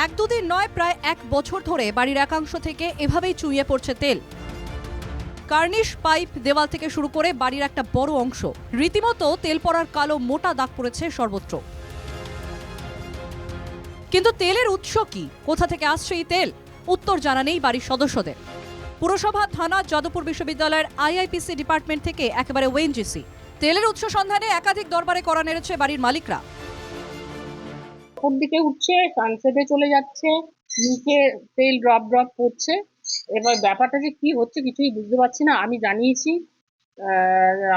এক দুদিন নয়, প্রায় এক বছর ধরে বাড়ির একাংশ থেকে এভাবেই চুইয়ে পড়ছে তেল। কার্নিশ, পাইপ, দেওয়াল থেকে শুরু করে বাড়ির একটা বড় অংশ রীতিমতো তেল পড়ার কালো মোটা দাগ পড়েছে সর্বত্র। কিন্তু তেলের উৎস কি? কোথা থেকে আসছে এই তেল? উত্তর জানা নেই বাড়ির সদস্যদের। পুরসভা, থানা, যাদবপুর বিশ্ববিদ্যালয়ের আইআইপিসি ডিপার্টমেন্ট থেকে একেবারে ওএনজিসি। তেলের উৎস সন্ধানে একাধিক দরবারে করা নেড়েছে বাড়ির মালিকরা। উপর দিকে উঠছে, সানসেটে চলে যাচ্ছে, নিচে তেল ড্রপ ড্রপ পড়ছে। এবার ব্যাপারটা যে কি হচ্ছে কিছুই বুঝতে পারছি না। আমি জানিয়েছি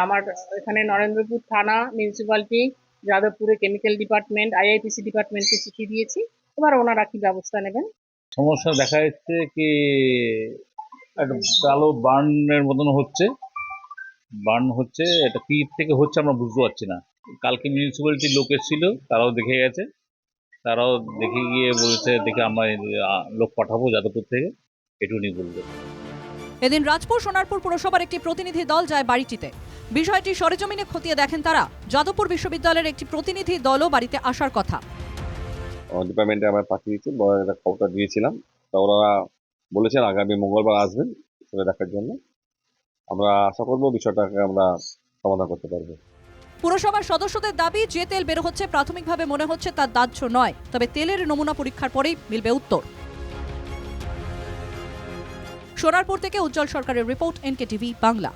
আমার এখানে নরেন্দ্রপুর থানা, মিউনিসিপ্যালিটি, যাদবপুরে কেমিক্যাল ডিপার্টমেন্ট, আইআইপিসি ডিপার্টমেন্টকে চিঠি দিয়েছি। এবার ওনারা কি ব্যবস্থা নেবেন। সমস্যা দেখা যাচ্ছে কি একটা কালো বার্নের মতন হচ্ছে, এটা কি থেকে হচ্ছে আমরা বুঝতে পারছি না। কালকে মিউনিসিপ্যালিটির লোক এসেছিল, তারাও দেখে গেছে, তারাও দেখে গিয়ে বলেছে দেখে আমরা লোক পাঠাবো যাদবপুর থেকে, এটুকুনি বললো। এদিন রাজপুর সোনারপুর পুরসভার একটি প্রতিনিধি দল যায় বাড়িটিতে। বিষয়টি সরেজমিনে খতিয়ে দেখেন তারা। যাদবপুর বিশ্ববিদ্যালয়ের একটি প্রতিনিধি দলও বাড়িতে আসার কথা। ডিপার্টমেন্টে আমরা পাঠিয়েছি, বড় একটা খবরটা দিয়েছিলাম। তা ওরা বলেছেন আগামী মঙ্গলবার আসবেন সেটা দেখার জন্য। আমরা আশা করবো বিষয়টাকে আমরা সমাধান করতে পারবো। পুরসভার সদস্যদের দাবি, যে তেল বের হচ্ছে প্রাথমিকভাবে মনে হচ্ছে তার দাহ্য নয়, তবে তেলের নমুনা পরীক্ষার পরেই মিলবে উত্তর। সোনারপুর থেকে উজ্জ্বল সরকারের রিপোর্ট, এনকে টিভি বাংলা।